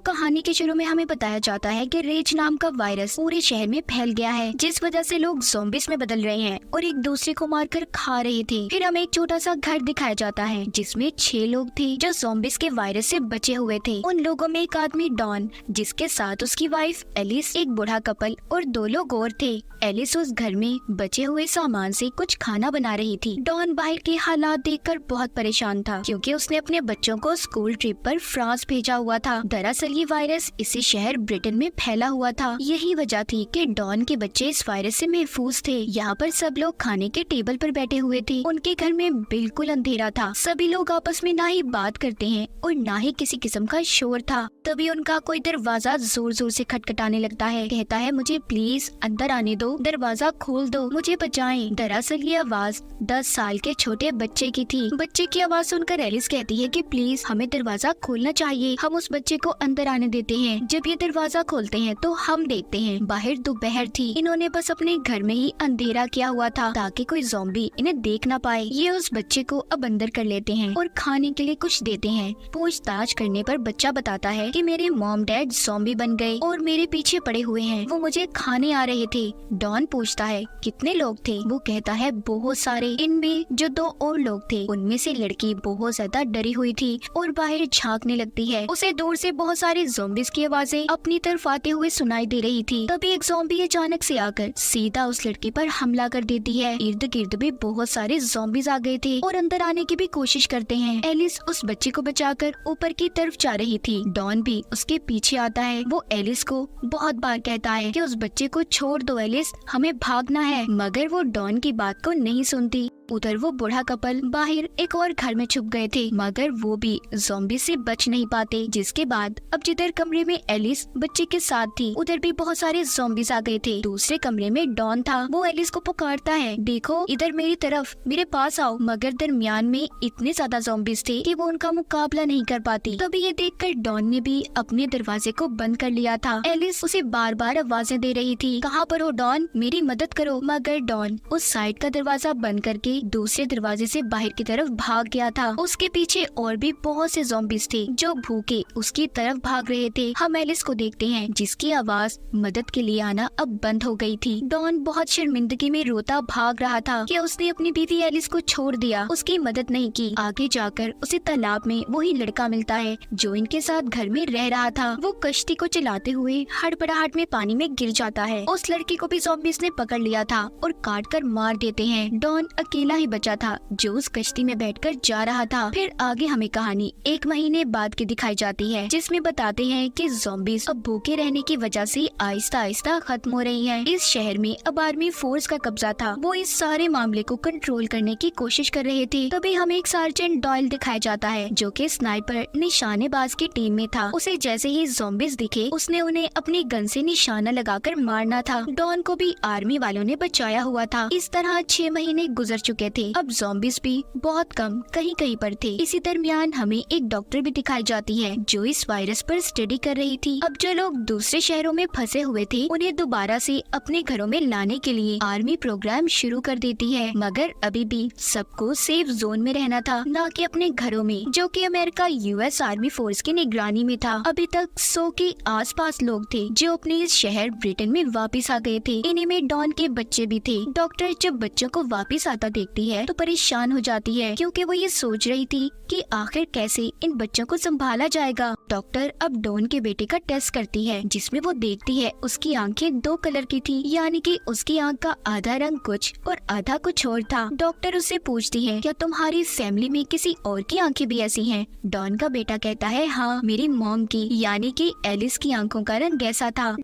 कहानी के शुरू में हमें बताया जाता है कि रेज नाम का वायरस पूरे शहर में फैल गया है, जिस वजह से लोग ज़ॉम्बीज़ में बदल रहे हैं और एक दूसरे को मारकर खा रहे थे। फिर हमें एक छोटा सा घर दिखाया जाता है जिसमें 6 लोग थे जो ज़ॉम्बीज़ के वायरस से बचे हुए थे। उन लोगों में एक आदमी डॉन, जिसके साथ उसकी वाइफ एलिस, एक बूढ़ा कपल और 2 लोग और थे। एलिस उस घर में बचे हुए सामान से कुछ खाना बना रही थी। डॉन बाहर के हालात देखकर बहुत परेशान था क्योंकि उसने अपने बच्चों को स्कूल ट्रिप पर फ्रांस भेजा हुआ था। दरअसल ये वायरस इसी शहर ब्रिटेन में फैला हुआ था। यही वजह थी कि डॉन के बच्चे इस वायरस से महफूज थे। यहाँ पर सब लोग खाने के टेबल पर बैठे हुए थे। उनके घर में बिल्कुल अंधेरा था। सभी लोग आपस में ना ही बात करते हैं और ना ही किसी किस्म का शोर था। तभी उनका कोई दरवाजा जोर जोर से खटखटाने लगता है। कहता है, मुझे प्लीज अंदर आने दो, दरवाजा खोल दो, मुझे बचाएं। दरअसल ये आवाज 10 साल के छोटे बच्चे की थी। बच्चे की आवाज सुनकर एलिस कहती है कि प्लीज हमें दरवाजा खोलना चाहिए, हम उस बच्चे को अंदर आने देते हैं। जब ये दरवाजा खोलते हैं तो हम देखते हैं बाहर दोपहर थी। इन्होंने बस अपने घर में ही अंधेरा किया हुआ था ताकि कोई ज़ॉम्बी इन्हें देख ना पाए। ये उस बच्चे को अब अंदर कर लेते हैं और खाने के लिए कुछ देते हैं। पूछताछ करने पर बच्चा बताता है कि मेरे मॉम डैड ज़ॉम्बी बन गए और मेरे पीछे पड़े हुए हैं, वो मुझे खाने आ रहे थे। डॉन पूछता है कितने लोग थे? वो कहता है बहुत सारे। इनमें जो 2 और लोग थे उनमें से लड़की बहुत ज्यादा डरी हुई थी और बाहर झांकने लगती है। उसे दूर से बहुत सारे ज़ॉम्बीज़ की आवाजें अपनी तरफ आते हुए सुनाई दे रही थी। तभी एक ज़ॉम्बी अचानक से आकर सीधा उस लड़की पर हमला कर देती है। इर्द गिर्द भी बहुत सारे ज़ॉम्बीज़ आ गए थे और अंदर आने की भी कोशिश करते हैं। एलिस उस बच्चे को बचाकर ऊपर की तरफ जा रही थी। डॉन भी उसके पीछे आता है। वो एलिस को बहुत बार कहता है कि उस बच्चे को छोड़ दो एलिस, हमें भागना है, मगर वो डॉन की बात को नहीं सुनती। उधर वो बूढ़ा कपल बाहर एक और घर में छुप गए थे, मगर वो भी ज़ॉम्बी से बच नहीं पाते। जिसके बाद अब जिधर कमरे में एलिस बच्चे के साथ थी उधर भी बहुत सारे ज़ॉम्बीज़ आ गए थे। दूसरे कमरे में डॉन था। वो एलिस को पुकारता है, देखो इधर मेरी तरफ, मेरे पास आओ, मगर दरमियान में इतने ज्यादा ज़ॉम्बीज़ थे कि वो उनका मुकाबला नहीं कर पाती। तभी ये देखकर डॉन ने भी अपने दरवाजे को बंद कर लिया था। एलिस उसे बार बार आवाजें दे रही थी, कहाँ पर हो डॉन, मेरी मदद करो। मगर डॉन उस साइड का दरवाजा बंद करके दूसरे दरवाजे से बाहर की तरफ भाग गया था। उसके पीछे और भी बहुत से ज़ॉम्बीज़ थे जो भूखे उसकी तरफ भाग रहे थे। हम एलिस को देखते हैं जिसकी आवाज मदद के लिए आना अब बंद हो गई थी। डॉन बहुत शर्मिंदगी में रोता भाग रहा था कि उसने अपनी बीवी एलिस को छोड़ दिया, उसकी मदद नहीं की। आगे जाकर उसे तालाब में वही लड़का मिलता है जो इनके साथ घर में रह रहा था। वो कश्ती को चलाते हुए हड़बड़ाहट में पानी में गिर जाता है। उस लड़की को भी ज़ॉम्बीज़ ने पकड़ लिया था और काट कर मार देते हैं। डॉन अकेला ही बचा था जो उस कश्ती में बैठकर जा रहा था। फिर आगे हमें कहानी 1 महीने बाद की दिखाई जाती है जिसमें बताते हैं कि ज़ॉम्बीज़ अब भूखे रहने की वजह से आहिस्ता आहिस्ता खत्म हो रही हैं। इस शहर में अब आर्मी फोर्स का कब्जा था। वो इस सारे मामले को कंट्रोल करने की कोशिश कर रहे थे। तभी हमें एक सार्जेंट डॉयल दिखाया जाता है जो कि स्नाइपर निशानेबाज की टीम में था। उसे जैसे ही ज़ॉम्बीज़ दिखे उसने उन्हें अपनी गन से निशाना लगाकर मारना था। डॉन को भी आर्मी वालों ने बचाया हुआ था। इस तरह 6 महीने गुजर चुके थे। अब ज़ॉम्बीज़ भी बहुत कम कहीं कहीं पर थे। इसी दरमियान हमें एक डॉक्टर भी दिखाई जाती है जो इस वायरस पर स्टडी कर रही थी। अब जो लोग दूसरे शहरों में फंसे हुए थे उन्हें दोबारा से अपने घरों में लाने के लिए आर्मी प्रोग्राम शुरू कर देती है, मगर अभी भी सबको सेफ जोन में रहना था, न कि अपने घरों में, जो कि अमेरिका US आर्मी फोर्स की निगरानी में था। अभी तक 100 के आसपास लोग थे जो अपने इस शहर ब्रिटेन में वापस आ गए थे। इन्हीं में डॉन के बच्चे भी थे। डॉक्टर जब बच्चों को वापस आता देखती है तो परेशान हो जाती है क्योंकि वो ये सोच रही थी कि आखिर कैसे इन बच्चों को संभाला जाएगा। डॉक्टर अब डॉन के बेटे का टेस्ट करती है जिसमें वो देखती है उसकी आंखें 2 कलर की थी, यानी कि उसकी आंख का आधा रंग कुछ और आधा कुछ और था। डॉक्टर उससे पूछती है, क्या तुम्हारी फैमिली में किसी और की आंखें भी ऐसी हैं? डॉन का बेटा कहता है, हाँ, मेरी मॉम की, यानी कि एलिस की आंखों का रंग ऐसा था।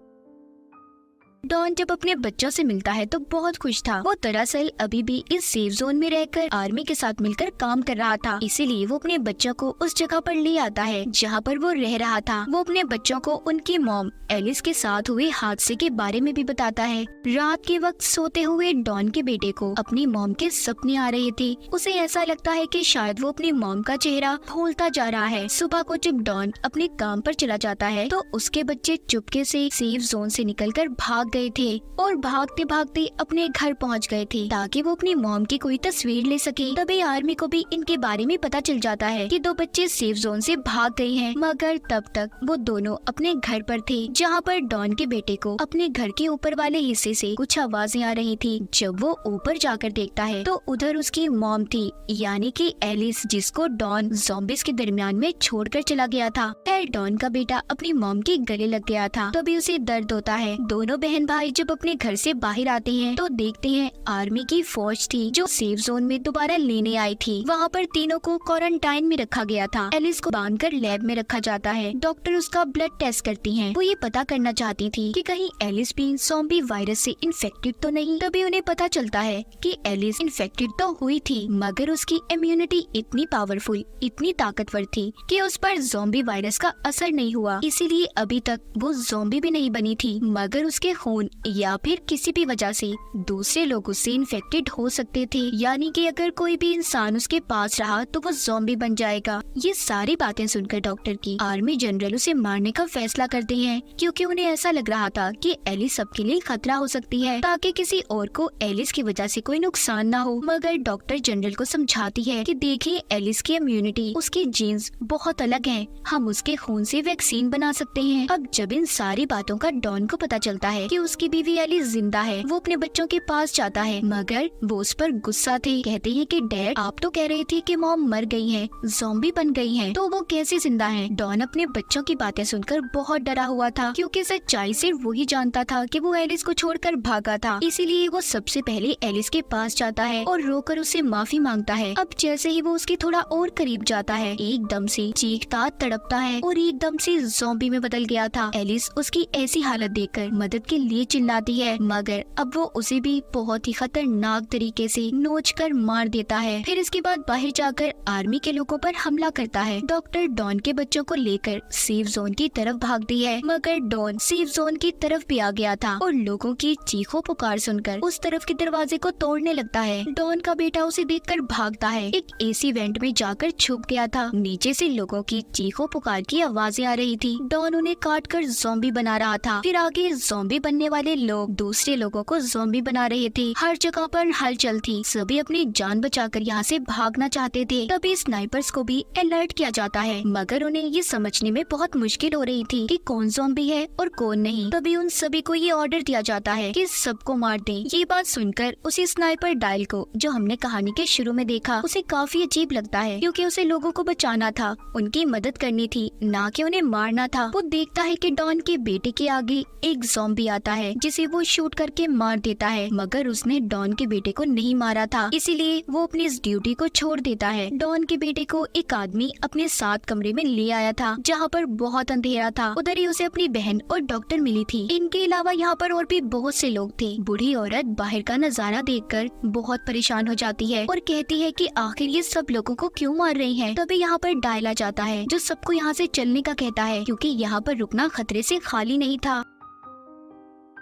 डॉन जब अपने बच्चों से मिलता है तो बहुत खुश था। वो दरअसल अभी भी इस सेफ जोन में रहकर आर्मी के साथ मिलकर काम कर रहा था, इसीलिए वो अपने बच्चों को उस जगह पर ले आता है जहाँ पर वो रह रहा था। वो अपने बच्चों को उनकी मॉम एलिस के साथ हुए हादसे के बारे में भी बताता है। रात के वक्त सोते हुए डॉन के बेटे को अपनी मॉम के सपने आ रहे थे। उसे ऐसा लगता है कि शायद वो अपनी मॉम का चेहरा भूलता जा रहा है। सुबह को जब डॉन अपने काम पर चला जाता है तो उसके बच्चे चुपके से सेफ जोन से निकलकर भाग गए थे और भागते भागते अपने घर पहुंच गए थे ताकि वो अपनी मॉम की कोई तस्वीर ले सके। तभी आर्मी को भी इनके बारे में पता चल जाता है कि 2 बच्चे सेफ जोन से भाग गए हैं, मगर तब तक वो दोनों अपने घर पर थे जहाँ पर डॉन के बेटे को अपने घर के ऊपर वाले हिस्से से कुछ आवाजें आ रही थी। जब वो ऊपर जाकर देखता है तो उधर उसकी मॉम थी, यानी कि एलिस, जिसको डॉन ज़ॉम्बीज़ के दरमियान में छोड़कर चला गया था। फिर डॉन का बेटा अपनी मॉम के गले लग गया था, तभी उसे दर्द होता है। दोनों बहन भाई जब अपने घर से बाहर आते हैं तो देखते हैं आर्मी की फौज थी जो सेफ जोन में दोबारा लेने आई थी। वहाँ पर तीनों को क्वारंटाइन में रखा गया था। एलिस को बांधकर लैब में रखा जाता है। डॉक्टर उसका ब्लड टेस्ट करती हैं। वो ये पता करना चाहती थी कि कहीं एलिस भी ज़ॉम्बी वायरस से इन्फेक्टेड तो नहीं। तभी उन्हें पता चलता है कि एलिस इन्फेक्टेड तो हुई थी, मगर उसकी इम्यूनिटी इतनी पावरफुल, इतनी ताकतवर थी कि उस पर ज़ॉम्बी वायरस का असर नहीं हुआ। इसीलिए अभी तक वो ज़ॉम्बी भी नहीं बनी थी, मगर उसके खून या फिर किसी भी वजह से दूसरे लोगों से इन्फेक्टेड हो सकते थे, यानी कि अगर कोई भी इंसान उसके पास रहा तो वो ज़ॉम्बी बन जाएगा। ये सारी बातें सुनकर डॉक्टर की आर्मी जनरल उसे मारने का फैसला करते हैं, क्योंकि उन्हें ऐसा लग रहा था कि एलिस सबके लिए खतरा हो सकती है, ताकि किसी और को एलिस की वजह से कोई नुकसान ना हो। मगर डॉक्टर जनरल को समझाती है कि देखिए, एलिस की इम्यूनिटी, उसके जीन्स बहुत अलग हैं, हम उसके खून से वैक्सीन बना सकते हैं। अब जब इन सारी बातों का डॉन को पता चलता है कि उसकी बीवी एलिस जिंदा है, वो अपने बच्चों के पास जाता है, मगर वो उस पर गुस्सा थे। कहते हैं कि डैड, आप तो कह रहे थे कि मॉम मर गई है, ज़ॉम्बी बन गई है, तो वो कैसे जिंदा है? डॉन अपने बच्चों की बातें सुनकर बहुत डरा हुआ था, क्योंकि सच्चाई सिर्फ वही जानता था कि वो एलिस को छोड़कर भागा था। इसीलिए वो सबसे पहले एलिस के पास जाता है और रोकर उससे माफी मांगता है। अब जैसे ही वो उसके थोड़ा और करीब जाता है, एकदम से चीखता तड़पता है और एकदम से ज़ॉम्बी में बदल गया था। एलिस उसकी ऐसी हालत देखकर मदद के लिए चिल्लाती है, मगर अब वो उसे भी बहुत ही खतरनाक तरीके से नोचकर मार देता है। फिर इसके बाद बाहर जाकर आर्मी के लोगों पर हमला करता है। डॉक्टर डॉन के बच्चों को लेकर सेफ जोन की तरफ भागती है, मगर डॉन सेफ जोन की तरफ भी आ गया था और लोगों की चीखों पुकार सुनकर उस तरफ के दरवाजे को तोड़ने लगता है। डॉन का बेटा उसे देखकर भागता है। एक एसी वेंट में जाकर छुप गया था। नीचे से लोगों की चीखों पुकार की आवाजें आ रही थी। डॉन उन्हें काट कर ज़ॉम्बी बना रहा था। फिर आगे ज़ॉम्बी बनने वाले लोग दूसरे लोगों को ज़ॉम्बी बना रहे थे। हर जगह पर हलचल थी। सभी अपनी जान बचाकर यहाँ से भागना चाहते थे। तभी स्नाइपर्स को भी अलर्ट किया जाता है, मगर उन्हें ये समझने में बहुत मुश्किल हो रही थी कि कौन ज़ॉम्बी है और कौन नहीं। तभी उन सभी को ये ऑर्डर दिया जाता है कि सबको मार दें। ये बात सुनकर उसी स्नाइपर डायल को, जो हमने कहानी के शुरू में देखा, उसे काफी अजीब लगता है, क्योंकि उसे लोगों को बचाना था, उनकी मदद करनी थी, ना कि उन्हें मारना था। वो देखता है कि डॉन के बेटे के आगे एक ज़ॉम्बी आता है, जिसे वो शूट करके मार देता है, मगर उसने डॉन के बेटे को नहीं मारा था, इसीलिए वो अपनी इस ड्यूटी को छोड़ देता है। डॉन के बेटे को एक आदमी अपने साथ कमरे में ले आया था, जहाँ पर बहुत अंधेरा था। उधर ही उसे अपनी बहन और डॉक्टर मिली थी। इनके अलावा यहाँ पर और भी बहुत से लोग थे। बूढ़ी औरत बाहर का नजारा देखकर बहुत परेशान हो जाती है और कहती है कि आखिर ये सब लोगों को क्यों मार रही हैं। तभी यहाँ पर डायल आ जाता है, जो सबको यहाँ से चलने का कहता है, क्योंकि यहाँ पर रुकना खतरे से खाली नहीं था।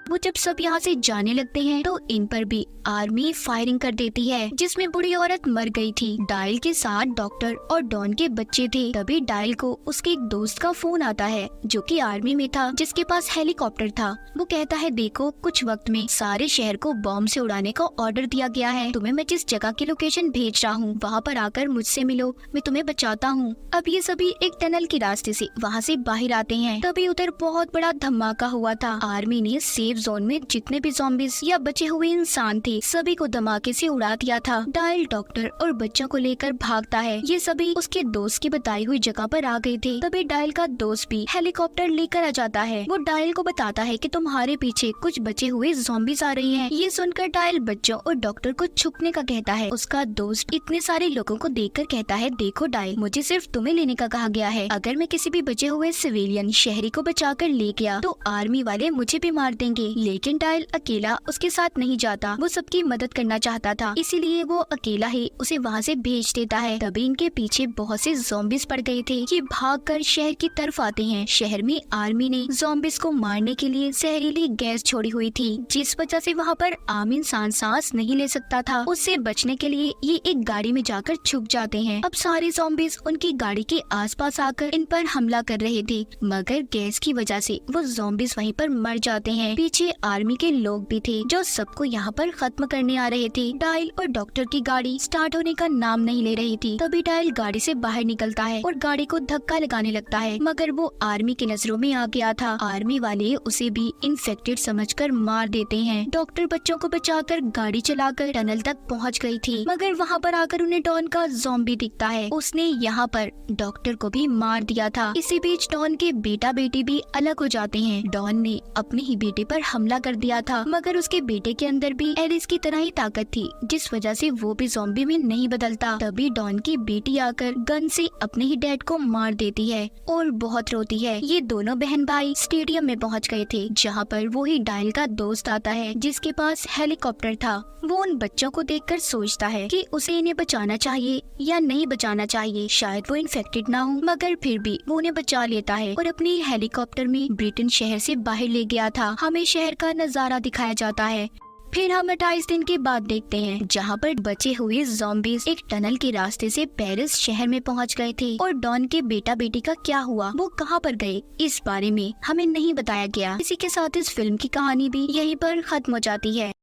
वो जब सब यहाँ से जाने लगते हैं तो इन पर भी आर्मी फायरिंग कर देती है, जिसमें बूढ़ी औरत मर गई थी। डायल के साथ डॉक्टर और डॉन के बच्चे थे। तभी डायल को उसके एक दोस्त का फोन आता है, जो कि आर्मी में था, जिसके पास हेलीकॉप्टर था। वो कहता है, देखो, कुछ वक्त में सारे शहर को बॉम्ब से उड़ाने का ऑर्डर दिया गया है। तुम्हें मैं जिस जगह की लोकेशन भेज रहा हूँ, वहाँ पर आकर मुझसे मिलो, मैं तुम्हें बचाता हूँ। अब ये सभी एक टनल के रास्ते से वहाँ से बाहर आते हैं। तभी उधर बहुत बड़ा धमाका हुआ था। आर्मी ने सेफ जोन में जितने भी ज़ॉम्बीज़ या बचे हुए इंसान थे, सभी को धमाके से उड़ा दिया था। डायल डॉक्टर और बच्चों को लेकर भागता है। ये सभी उसके दोस्त की बताई हुई जगह पर आ गए थे। तभी डायल का दोस्त भी हेलीकॉप्टर लेकर आ जाता है। वो डायल को बताता है कि तुम्हारे पीछे कुछ बचे हुए ज़ॉम्बीज़ आ रही हैं। ये सुनकर डायल बच्चों और डॉक्टर को छुपने का कहता है। उसका दोस्त इतने सारे लोगों को देखकर कहता है, देखो डायल, मुझे सिर्फ तुम्हें लेने का कहा गया है। अगर मैं किसी भी बचे हुए सिविलियन शहरी को बचाकर ले गया तो आर्मी वाले मुझे भी मार देंगे। लेकिन डायल अकेला उसके साथ नहीं जाता। वो सबकी मदद करना चाहता था, इसीलिए वो अकेला ही उसे वहाँ से भेज देता है। तभी इनके पीछे बहुत से ज़ॉम्बीज़ पड़ गए थे। ये भागकर शहर की तरफ आते हैं। शहर में आर्मी ने ज़ॉम्बीज़ को मारने के लिए जहरीली गैस छोड़ी हुई थी, जिस वजह से वहाँ पर आम इंसान सांस नहीं ले सकता था। उससे बचने के लिए ये एक गाड़ी में जाकर छुप जाते हैं। अब सारे ज़ॉम्बीज़ उनकी गाड़ी के आसपास आकर इन पर हमला कर रहे थे, मगर गैस की वजह से वो ज़ॉम्बीज़ वहीं पर मर जाते हैं। पीछे आर्मी के लोग भी थे जो सबको यहाँ पर खत्म करने आ रहे थे। डायल और डॉक्टर की गाड़ी स्टार्ट होने का नाम नहीं ले रही थी। तभी डायल गाड़ी से बाहर निकलता है और गाड़ी को धक्का लगाने लगता है, मगर वो आर्मी की नजरों में आ गया था। आर्मी वाले उसे भी इन्फेक्टेड समझकर मार देते हैं। डॉक्टर बच्चों को बचाकर गाड़ी चलाकर टनल तक पहुंच गई थी, मगर वहां पर आकर उन्हें डॉन का ज़ॉम्बी दिखता है। उसने यहाँ पर डॉक्टर को भी मार दिया था। इसी बीच डॉन के बेटा बेटी भी अलग हो जाते हैं। डॉन ने अपने ही बेटे पर हमला कर दिया था, मगर उसके बेटे के अंदर भी एलिस की तरह ही ताकत थी, जिस वजह से वो भी ज़ॉम्बी में नहीं बदलता। तभी डॉन की बेटी आकर गन से अपने ही डैड को मार देती है और बहुत रोती है। ये दोनों बहन भाई स्टेडियम में पहुंच गए थे, जहां पर वो ही डायल का दोस्त आता है जिसके पास हेलीकॉप्टर था। वो उन बच्चों को देखकर सोचता है कि उसे इन्हें बचाना चाहिए या नहीं बचाना चाहिए। शायद वो इन्फेक्टेड ना हो, मगर फिर भी वो उन्हें बचा लेता है और अपने हेलीकॉप्टर में ब्रिटेन शहर से बाहर ले गया था। हमें शहर का नजारा दिखाया जाता है। फिर हम 28 दिन के बाद देखते हैं, जहाँ पर बचे हुए ज़ॉम्बीज़ एक टनल के रास्ते से पेरिस शहर में पहुँच गए थे। और डॉन के बेटा बेटी का क्या हुआ, वो कहाँ पर गए, इस बारे में हमें नहीं बताया गया। इसी के साथ इस फिल्म की कहानी भी यहीं पर खत्म हो जाती है।